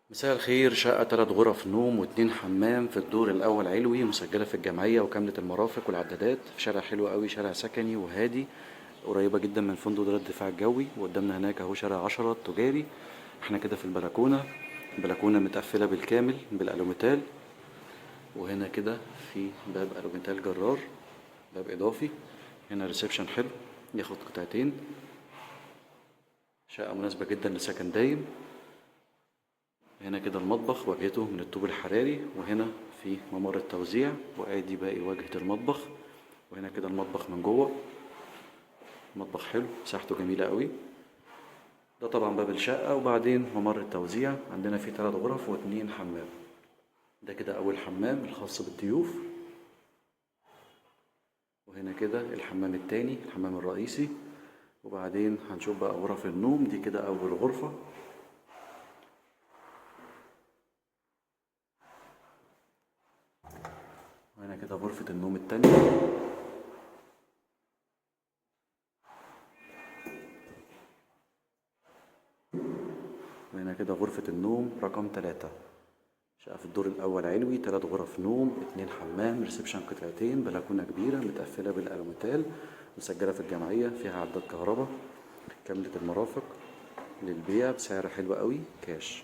مساء الخير. شقة 3 غرف نوم و2 حمام في الدور الأول علوي، مسجلة في الجمعية وكاملة المرافق والعدادات، في شارع حلو قوي، شارع سكني وهادي، قريبة جدا من فندق دار الدفاع الجوي. وقدامنا هناك اهو شارع 10 التجاري. احنا كده في البلكونة متقفلة بالكامل بالألوميتال، وهنا كده في باب ألوميتال جرار، باب إضافي. هنا ريسبشن حلو ياخد قطعتين. شقة مناسبة جدا لسكن دايم. هنا كده المطبخ واجهته من الطوب الحراري، وهنا في ممر التوزيع، وادي باقي واجهة المطبخ. وهنا كده المطبخ من جوه، مطبخ حلو مساحته جميلة قوي. ده طبعا باب الشقة، وبعدين ممر التوزيع. عندنا فيه 3 غرف و2 حمام. ده كده أول حمام الخاص بالضيوف. وهنا كده الحمام التاني، الحمام الرئيسي. وبعدين هنشوف بقى غرف النوم. دي كده أول غرفة. وهنا كده غرفة النوم التانية. وهنا كده غرفة النوم رقم 3. شقة في الدور الأول علوي، 3 غرف نوم، 2 حمام، ريسبشن قطعتين، بلكونة كبيرة متقفلة بالألوميتال، مسجلة في الجمعية، فيها عداد كهرباء، كاملة المرافق، للبيع بسعر حلو قوي كاش.